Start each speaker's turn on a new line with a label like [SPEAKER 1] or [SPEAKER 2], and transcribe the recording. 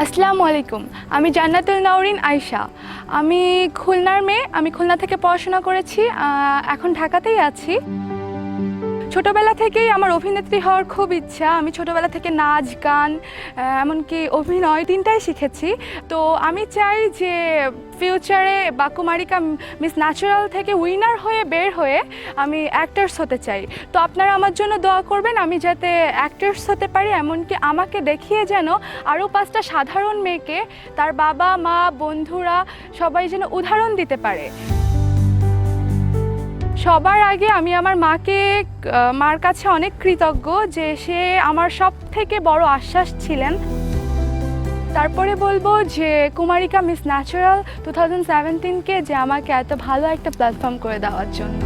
[SPEAKER 1] আসসালামু আলাইকুম। আমি জান্নাতুল নওরিন আয়শা। আমি খুলনার মেয়ে। আমি খুলনা থেকে পড়াশোনা করেছি, এখন ঢাকাতেই আছি। ছোটোবেলা থেকেই আমার অভিনেত্রী হওয়ার খুব ইচ্ছা। আমি ছোটোবেলা থেকে নাচ গান এমনকি অভিনয় তিনটাই শিখেছি। তো আমি চাই যে ফিউচারে বাকুমারিকা মিস ন্যাচারাল থেকে উইনার হয়ে বের হয়ে আমি অ্যাক্টার্স হতে চাই। তো আপনারা আমার জন্য দোয়া করবেন আমি যাতে অ্যাক্টার্স হতে পারি, এমনকি আমাকে দেখিয়ে যেন আরও 5টা সাধারণ মেয়েকে তার বাবা মা বন্ধুরা সবাই যেন উদাহরণ দিতে পারে। সবার আগে আমি আমার মার কাছে অনেক কৃতজ্ঞ যে সে আমার সব থেকে বড় আশ্বাস ছিলেন। তারপরে বলবো যে কুমারিকা মিস ন্যাচারাল 2017কে যে আমাকে এত ভালো একটা প্ল্যাটফর্ম করে দেওয়ার জন্য।